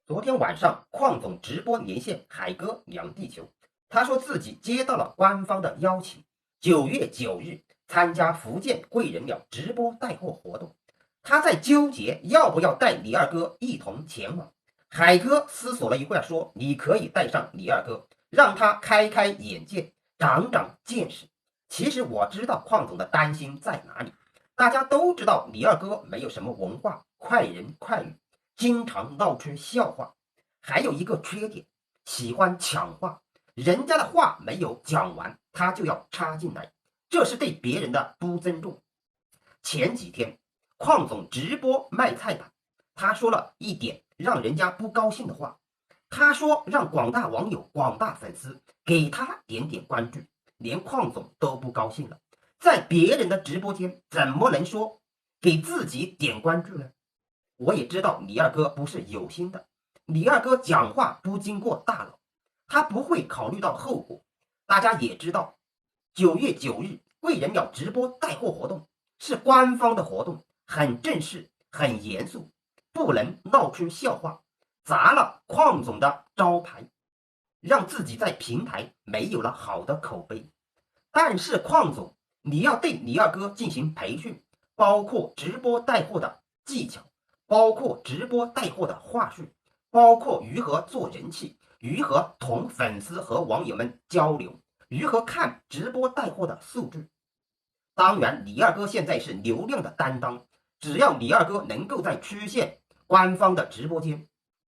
昨天晚上，邝总直播连线海哥聊地球，他说自己接到了官方的邀请，9月9日参加福建贵人鸟直播带货活动。他在纠结要不要带李二哥一同前往。海哥思索了一会儿，说：“你可以带上李二哥，让他开开眼界，长长见识。”其实我知道邝总的担心在哪里。大家都知道李二哥没有什么文化，快人快语，经常闹出笑话，还有一个缺点，喜欢抢话，人家的话没有讲完，他就要插进来，这是对别人的不尊重。前几天，邝总直播卖菜板，他说了一点让人家不高兴的话，他说让广大网友、广大粉丝给他点点关注，连邝总都不高兴了，在别人的直播间怎么能说给自己点关注呢？我也知道李二哥不是有心的，李二哥讲话不经过大脑，他不会考虑到后果。大家也知道，9月9日贵人鸟直播带货活动是官方的活动，很正式，很严肃，不能闹出笑话，砸了邝总的招牌，让自己在平台没有了好的口碑。但是邝总，你要对李二哥进行培训，包括直播带货的技巧，包括直播带货的话术，包括如何做人气，如何同粉丝和网友们交流，如何看直播带货的数据。当然，李二哥现在是流量的担当，只要李二哥能够在出现官方的直播间，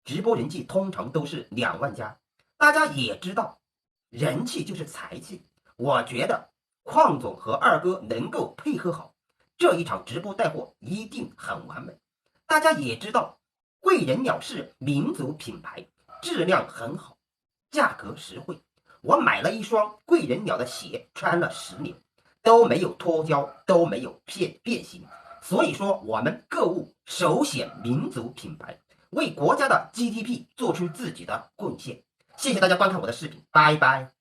直播人气通常都是2万加。大家也知道，人气就是财气。我觉得邝总和二哥能够配合好，这一场直播带货一定很完美。大家也知道，贵人鸟是民族品牌，质量很好，价格实惠。我买了一双贵人鸟的鞋，穿了10年，都没有脱胶，都没有变形。所以说，我们购物首选民族品牌，为国家的 GDP 做出自己的贡献。谢谢大家观看我的视频，拜拜。